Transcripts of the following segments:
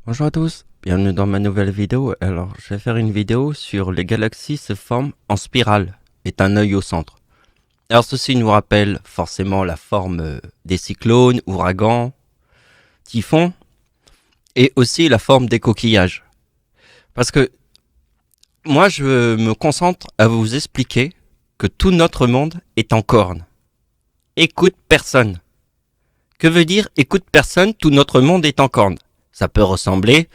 Bonjour à tous, bienvenue dans ma nouvelle vidéo. Alors, je vais faire une vidéo sur les galaxies se forment en spirale, et un œil au centre. Alors, ceci nous rappelle forcément la forme des cyclones, ouragans, typhons, et aussi la forme des coquillages. Parce que moi, je me concentre à vous expliquer que tout notre monde est en corne. Écoute personne. Que veut dire écoute personne, tout notre monde est en corne? Ça peut ressembler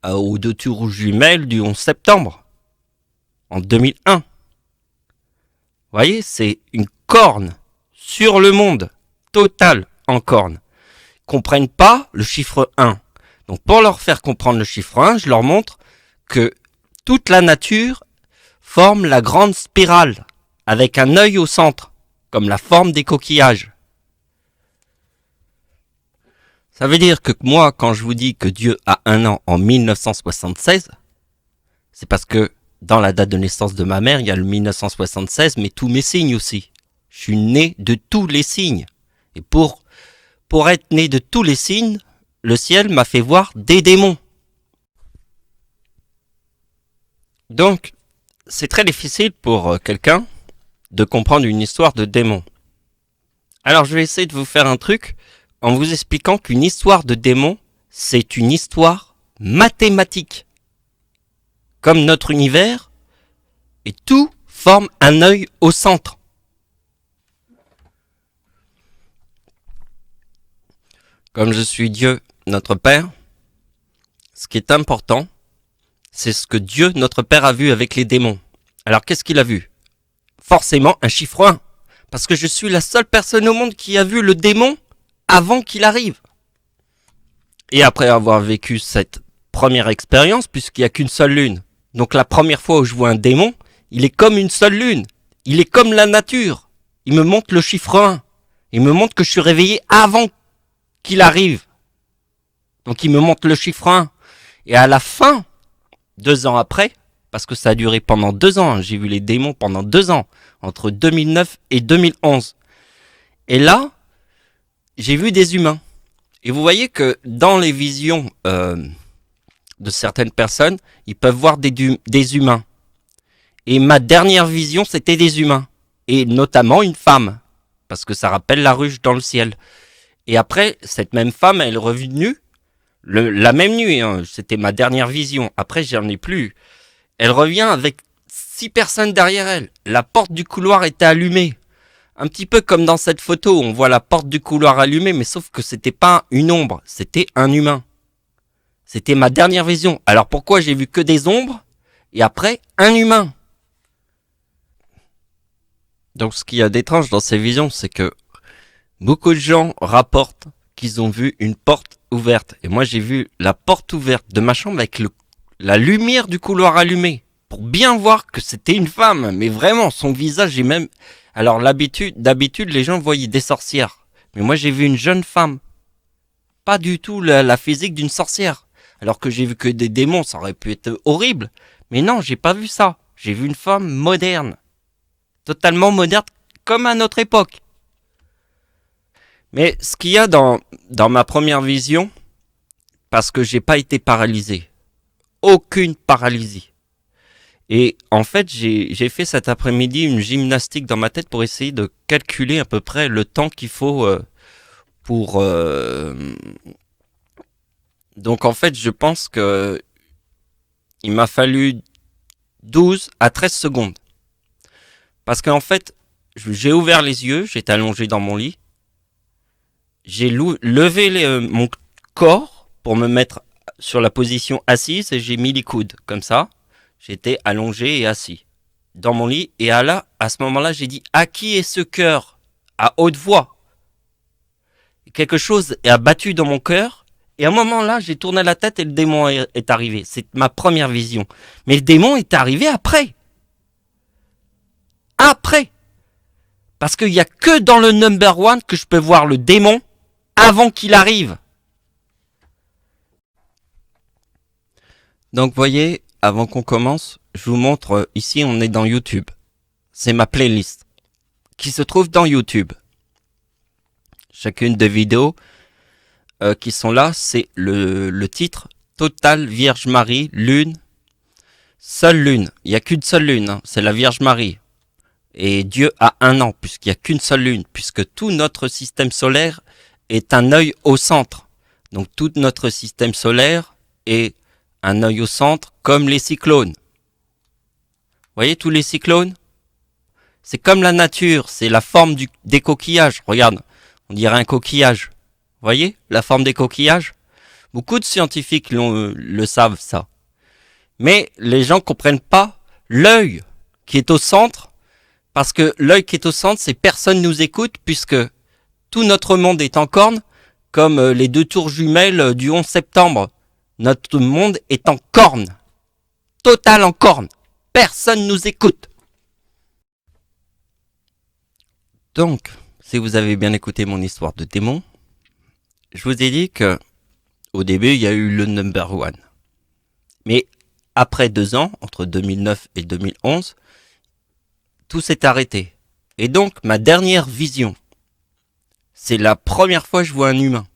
aux deux tours jumelles du 11 septembre, en 2001. Vous voyez, c'est une corne sur le monde, totale en corne. Ils comprennent pas le chiffre 1. Donc pour leur faire comprendre le chiffre 1, je leur montre que toute la nature forme la grande spirale, avec un œil au centre, comme la forme des coquillages. Ça veut dire que moi, quand je vous dis que Dieu a un an en 1976, c'est parce que dans la date de naissance de ma mère, il y a le 1976, mais tous mes signes aussi. Je suis né de tous les signes. Et pour être né de tous les signes, le ciel m'a fait voir des démons. Donc, c'est très difficile pour quelqu'un de comprendre une histoire de démons. Alors, je vais essayer de vous faire un truc en vous expliquant qu'une histoire de démons, c'est une histoire mathématique. Comme notre univers, et tout forme un œil au centre. Comme je suis Dieu, notre Père, ce qui est important, c'est ce que Dieu, notre Père, a vu avec les démons. Alors, qu'est-ce qu'il a vu? Forcément un chiffre 1. Parce que je suis la seule personne au monde qui a vu le démon avant qu'il arrive. Et après avoir vécu cette première expérience, puisqu'il n'y a qu'une seule lune, donc la première fois où je vois un démon, il est comme une seule lune. Il est comme la nature. Il me montre le chiffre 1. Il me montre que je suis réveillé avant qu'il arrive. Donc il me montre le chiffre 1. Et à la fin, 2 ans après, parce que ça a duré pendant 2 ans, j'ai vu les démons pendant 2 ans, entre 2009 et 2011. Et là, j'ai vu des humains. Et vous voyez que dans les visions de certaines personnes, ils peuvent voir des humains. Et ma dernière vision, c'était des humains. Et notamment une femme. Parce que ça rappelle la ruche dans le ciel. Et après, cette même femme, elle est revenue la même nuit. Hein, c'était ma dernière vision. Après, j'en ai plus. Elle revient avec 6 personnes derrière elle. La porte du couloir était allumée. Un petit peu comme dans cette photo, on voit la porte du couloir allumée, mais sauf que c'était pas une ombre, c'était un humain. C'était ma dernière vision. Alors pourquoi j'ai vu que des ombres et après un humain? Donc ce qu'il y a d'étrange dans ces visions, c'est que beaucoup de gens rapportent qu'ils ont vu une porte ouverte. Et moi j'ai vu la porte ouverte de ma chambre avec la lumière du couloir allumée. Pour bien voir que c'était une femme. Mais vraiment, son visage est même... Alors d'habitude, les gens voyaient des sorcières. Mais moi j'ai vu une jeune femme. Pas du tout la physique d'une sorcière. Alors que j'ai vu que des démons, ça aurait pu être horrible. Mais non, j'ai pas vu ça. J'ai vu une femme moderne. Totalement moderne, comme à notre époque. Mais ce qu'il y a dans ma première vision, parce que j'ai pas été paralysé. Aucune paralysie. Et en fait, j'ai fait cet après-midi une gymnastique dans ma tête pour essayer de calculer à peu près le temps qu'il faut pour... Donc en fait, je pense que il m'a fallu 12 à 13 secondes. Parce qu'en fait, j'ai ouvert les yeux, j'étais allongé dans mon lit. J'ai levé mon corps pour me mettre sur la position assise et j'ai mis les coudes comme ça. J'étais allongé et assis dans mon lit. Et à ce moment-là, j'ai dit « À qui est ce cœur ?» à haute voix. Quelque chose a battu dans mon cœur. Et à un moment-là, j'ai tourné la tête et le démon est arrivé. C'est ma première vision. Mais le démon est arrivé après. Après. Parce qu'il n'y a que dans le number one que je peux voir le démon avant qu'il arrive. Donc, voyez, avant qu'on commence, je vous montre, ici on est dans YouTube. C'est ma playlist qui se trouve dans YouTube. Chacune des vidéos qui sont là, c'est le titre Totale Vierge Marie, lune, seule lune. Il n'y a qu'une seule lune, hein, c'est la Vierge Marie. Et Dieu a un an, puisqu'il n'y a qu'une seule lune, puisque tout notre système solaire est un œil au centre. Donc tout notre système solaire est un œil au centre, comme les cyclones. Vous voyez tous les cyclones? C'est comme la nature, c'est la forme des coquillages. Regarde, on dirait un coquillage. Vous voyez la forme des coquillages? Beaucoup de scientifiques le savent, ça. Mais les gens comprennent pas l'œil qui est au centre, parce que l'œil qui est au centre, c'est personne nous écoute, puisque tout notre monde est en corne, comme les deux tours jumelles du 11 septembre. Notre monde est en corne. Total en corne. Personne nous écoute. Donc, si vous avez bien écouté mon histoire de démon, je vous ai dit que au début, il y a eu le number one. Mais après 2 ans, entre 2009 et 2011, tout s'est arrêté. Et donc, ma dernière vision, c'est la première fois que je vois un humain.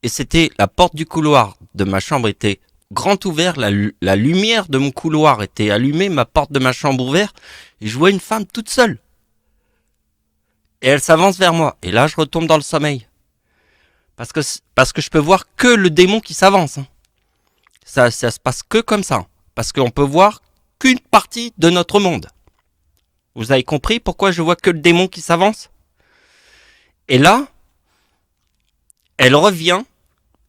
Et c'était la porte du couloir de ma chambre était grand ouverte, la lumière de mon couloir était allumée, ma porte de ma chambre ouverte, et je vois une femme toute seule. Et elle s'avance vers moi. Et là, je retombe dans le sommeil. Parce que je peux voir que le démon qui s'avance. Hein. Ça se passe que comme ça. Parce qu'on peut voir qu'une partie de notre monde. Vous avez compris pourquoi je vois que le démon qui s'avance? Et là, elle revient,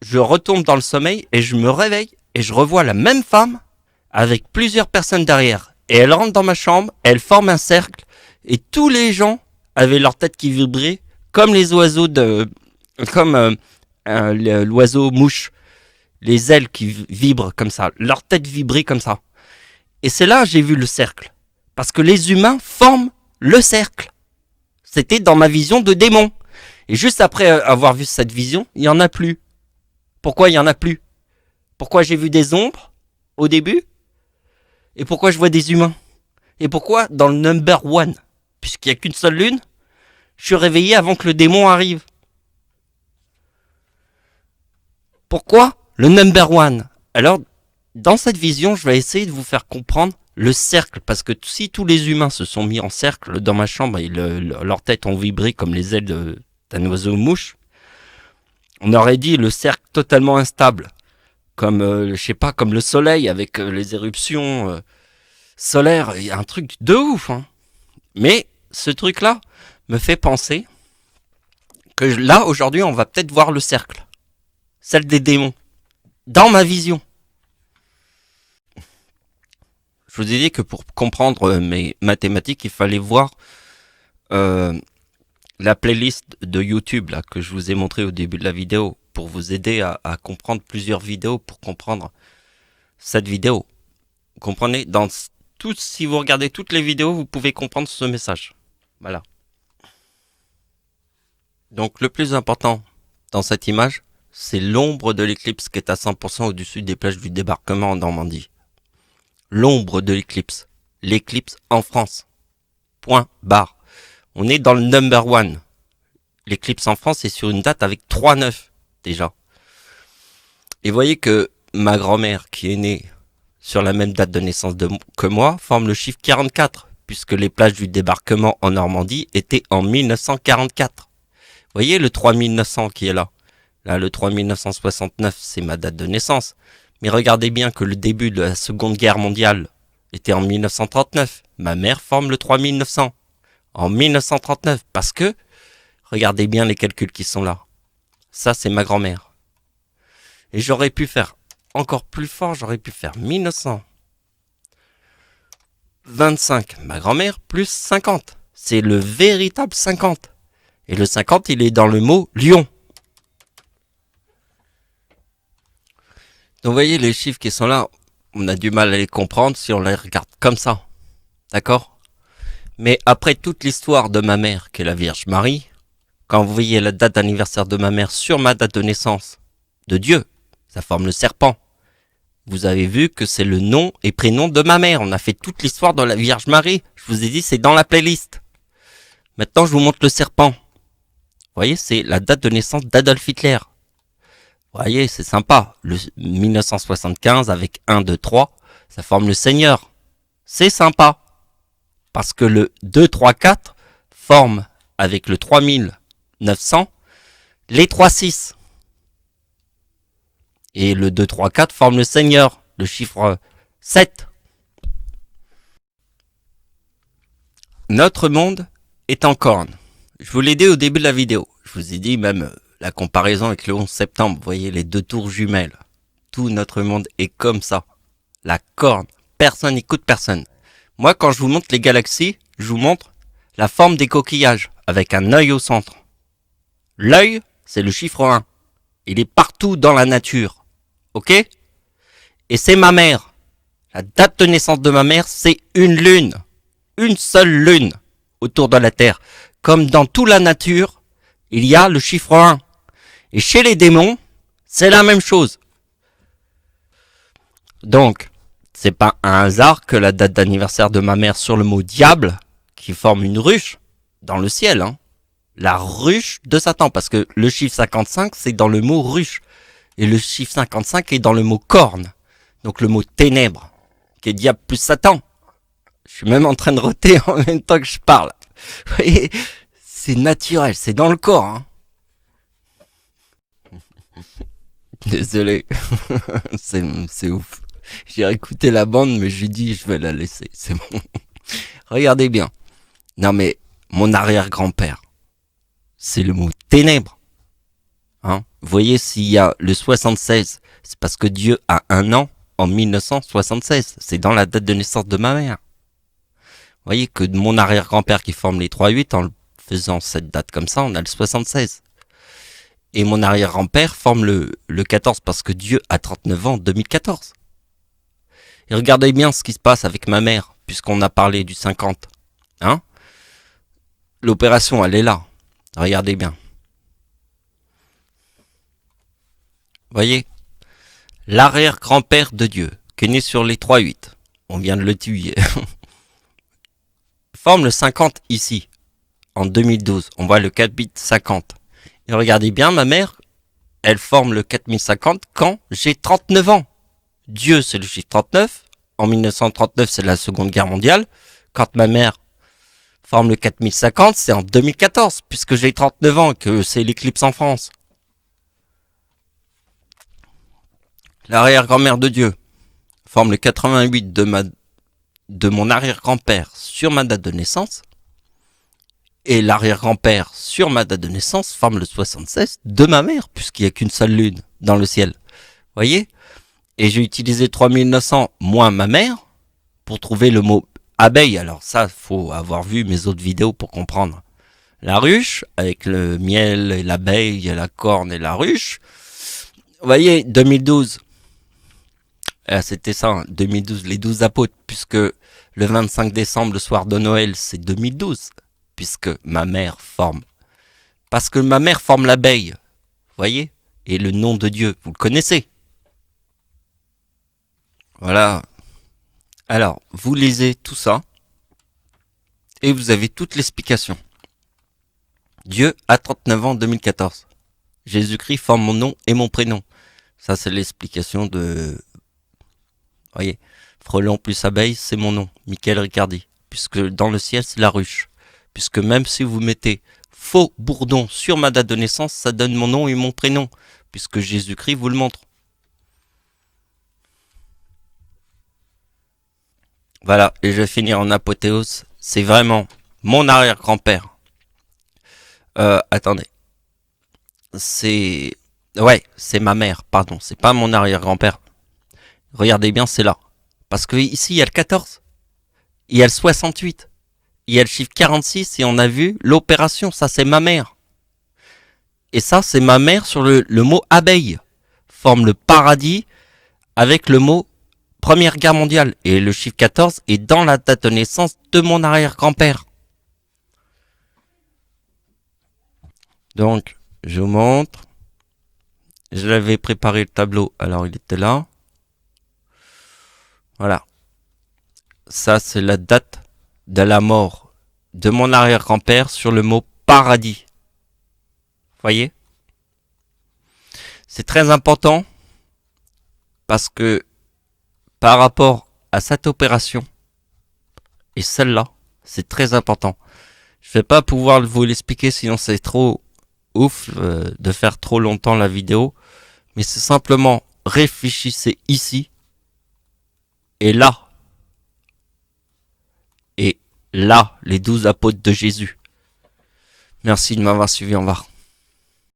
je retombe dans le sommeil et je me réveille et je revois la même femme avec plusieurs personnes derrière. Et elle rentre dans ma chambre, elle forme un cercle et tous les gens avaient leur tête qui vibrait comme les oiseaux comme l'oiseau mouche, les ailes qui vibrent comme ça, leur tête vibrait comme ça. Et c'est là que j'ai vu le cercle. Parce que les humains forment le cercle. C'était dans ma vision de démon. Et juste après avoir vu cette vision, il n'y en a plus. Pourquoi il n'y en a plus? Pourquoi j'ai vu des ombres au début? Et pourquoi je vois des humains? Et pourquoi dans le number one, puisqu'il n'y a qu'une seule lune, je suis réveillé avant que le démon arrive? Pourquoi le number one? Alors, dans cette vision, je vais essayer de vous faire comprendre le cercle, parce que si tous les humains se sont mis en cercle dans ma chambre et leurs têtes ont vibré comme les ailes d'un oiseau mouche, on aurait dit le cercle totalement instable, comme je sais pas, comme le soleil avec les éruptions solaires. Il y a un truc de ouf, hein. Mais ce truc-là me fait penser que là aujourd'hui, on va peut-être voir le cercle, celle des démons, dans ma vision. Je vous ai dit que pour comprendre mes mathématiques, il fallait voir la playlist de YouTube là, que je vous ai montré au début de la vidéo pour vous aider à comprendre plusieurs vidéos pour comprendre cette vidéo. Vous comprenez? Si vous regardez toutes les vidéos, vous pouvez comprendre ce message. Voilà. Donc le plus important dans cette image, c'est l'ombre de l'éclipse qui est à 100% au-dessus des plages du débarquement en Normandie. L'ombre de l'éclipse. L'éclipse en France. Point barre. On est dans le number one. L'éclipse en France est sur une date avec 3-9 déjà. Et voyez que ma grand-mère qui est née sur la même date de naissance que moi forme le chiffre 44 puisque les plages du débarquement en Normandie étaient en 1944. Voyez le 3900 qui est là. Là le 3969 c'est ma date de naissance. Mais regardez bien que le début de la Seconde Guerre mondiale était en 1939. Ma mère forme le 3900 en 1939 parce que, regardez bien les calculs qui sont là. Ça, c'est ma grand-mère. Et j'aurais pu faire encore plus fort, j'aurais pu faire 1925, ma grand-mère, plus 50. C'est le véritable 50. Et le 50, il est dans le mot lion. Donc vous voyez les chiffres qui sont là, on a du mal à les comprendre si on les regarde comme ça. D'accord? Mais après toute l'histoire de ma mère, qui est la Vierge Marie, quand vous voyez la date d'anniversaire de ma mère sur ma date de naissance de Dieu, ça forme le serpent. Vous avez vu que c'est le nom et prénom de ma mère. On a fait toute l'histoire de la Vierge Marie. Je vous ai dit, c'est dans la playlist. Maintenant, je vous montre le serpent. Vous voyez, c'est la date de naissance d'Adolf Hitler. Vous voyez, c'est sympa. Le 1975 avec 1, 2, 3, ça forme le Seigneur. C'est sympa. Parce que le 2, 3, 4 forme avec le 3900 les 3, 6. Et le 2, 3, 4 forme le Seigneur, le chiffre 7. Notre monde est en corne. Je vous l'ai dit au début de la vidéo. Je vous ai dit même la comparaison avec le 11 septembre. Vous voyez les deux tours jumelles. Tout notre monde est comme ça. La corne. Personne n'écoute personne. Moi, quand je vous montre les galaxies, je vous montre la forme des coquillages avec un œil au centre. L'œil, c'est le chiffre 1. Il est partout dans la nature. Ok? Et c'est ma mère. La date de naissance de ma mère, c'est une lune. Une seule lune autour de la Terre. Comme dans toute la nature, il y a le chiffre 1. Et chez les démons, c'est la même chose. Donc, c'est pas un hasard que la date d'anniversaire de ma mère sur le mot diable, qui forme une ruche dans le ciel, hein. La ruche de Satan, parce que le chiffre 55, c'est dans le mot ruche. Et le chiffre 55 est dans le mot corne. Donc le mot ténèbres, qui est diable plus Satan. Je suis même en train de roter en même temps que je parle. Vous voyez, c'est naturel, c'est dans le corps, hein. Désolé, c'est ouf. J'ai réécouté la bande, mais j'ai dit je vais la laisser, c'est bon. Regardez bien. Non mais, mon arrière-grand-père, c'est le mot ténèbres. Hein? Vous voyez, s'il y a le 76, c'est parce que Dieu a un an en 1976. C'est dans la date de naissance de ma mère. Vous voyez que de mon arrière-grand-père qui forme les 3-8, en faisant cette date comme ça, on a le 76. Et mon arrière-grand-père forme le 14 parce que Dieu a 39 ans en 2014. Et regardez bien ce qui se passe avec ma mère, puisqu'on a parlé du 50. Hein? L'opération, elle est là. Regardez bien. Voyez, l'arrière-grand-père de Dieu, qui est né sur les 3-8, on vient de le tuer, forme le 50 ici, en 2012. On voit le 4 bits 50. Et regardez bien, ma mère, elle forme le 4050 quand j'ai 39 ans. Dieu, c'est le chiffre 39. En 1939, c'est la Seconde Guerre mondiale. Quand ma mère forme le 4050, c'est en 2014, puisque j'ai 39 ans et que c'est l'éclipse en France. L'arrière-grand-mère de Dieu forme le 88 de mon arrière-grand-père sur ma date de naissance. Et l'arrière-grand-père sur ma date de naissance forme le 76 de ma mère, puisqu'il n'y a qu'une seule lune dans le ciel. Voyez? Et j'ai utilisé 3900 moins ma mère pour trouver le mot abeille. Alors ça, faut avoir vu mes autres vidéos pour comprendre. La ruche, avec le miel et l'abeille, et la corne et la ruche. Vous voyez, 2012. C'était ça, 2012, les 12 apôtres, puisque le 25 décembre, le soir de Noël, c'est 2012, puisque ma mère forme. Parce que ma mère forme l'abeille, vous voyez? Et le nom de Dieu, vous le connaissez. Voilà. Alors, vous lisez tout ça, et vous avez toute l'explication. Dieu a 39 ans en 2014. Jésus-Christ forme mon nom et mon prénom. Ça, c'est l'explication de... Voyez, frelon plus abeille, c'est mon nom, Michael Riccardi. Puisque dans le ciel, c'est la ruche. Puisque même si vous mettez faux bourdon sur ma date de naissance, ça donne mon nom et mon prénom. Puisque Jésus-Christ vous le montre. Voilà, et je vais finir en apothéose. C'est vraiment mon arrière-grand-père. Attendez. Ouais, c'est ma mère, pardon. C'est pas mon arrière-grand-père. Regardez bien, c'est là. Parce que ici, il y a le 14. Il y a le 68. Il y a le chiffre 46 et on a vu l'opération. Ça, c'est ma mère. Et ça, c'est ma mère sur le mot abeille. Forme le paradis avec le mot Première Guerre mondiale. Et le chiffre 14 est dans la date de naissance de mon arrière-grand-père. Donc, je vous montre. Je l'avais préparé le tableau, alors il était là. Voilà. Ça, c'est la date de la mort de mon arrière-grand-père sur le mot paradis. Voyez? C'est très important parce que par rapport à cette opération et celle-là, c'est très important. Je vais pas pouvoir vous l'expliquer sinon c'est trop ouf de faire trop longtemps la vidéo, mais c'est simplement réfléchissez ici et là. Et là, les 12 apôtres de Jésus. Merci de m'avoir suivi, au revoir.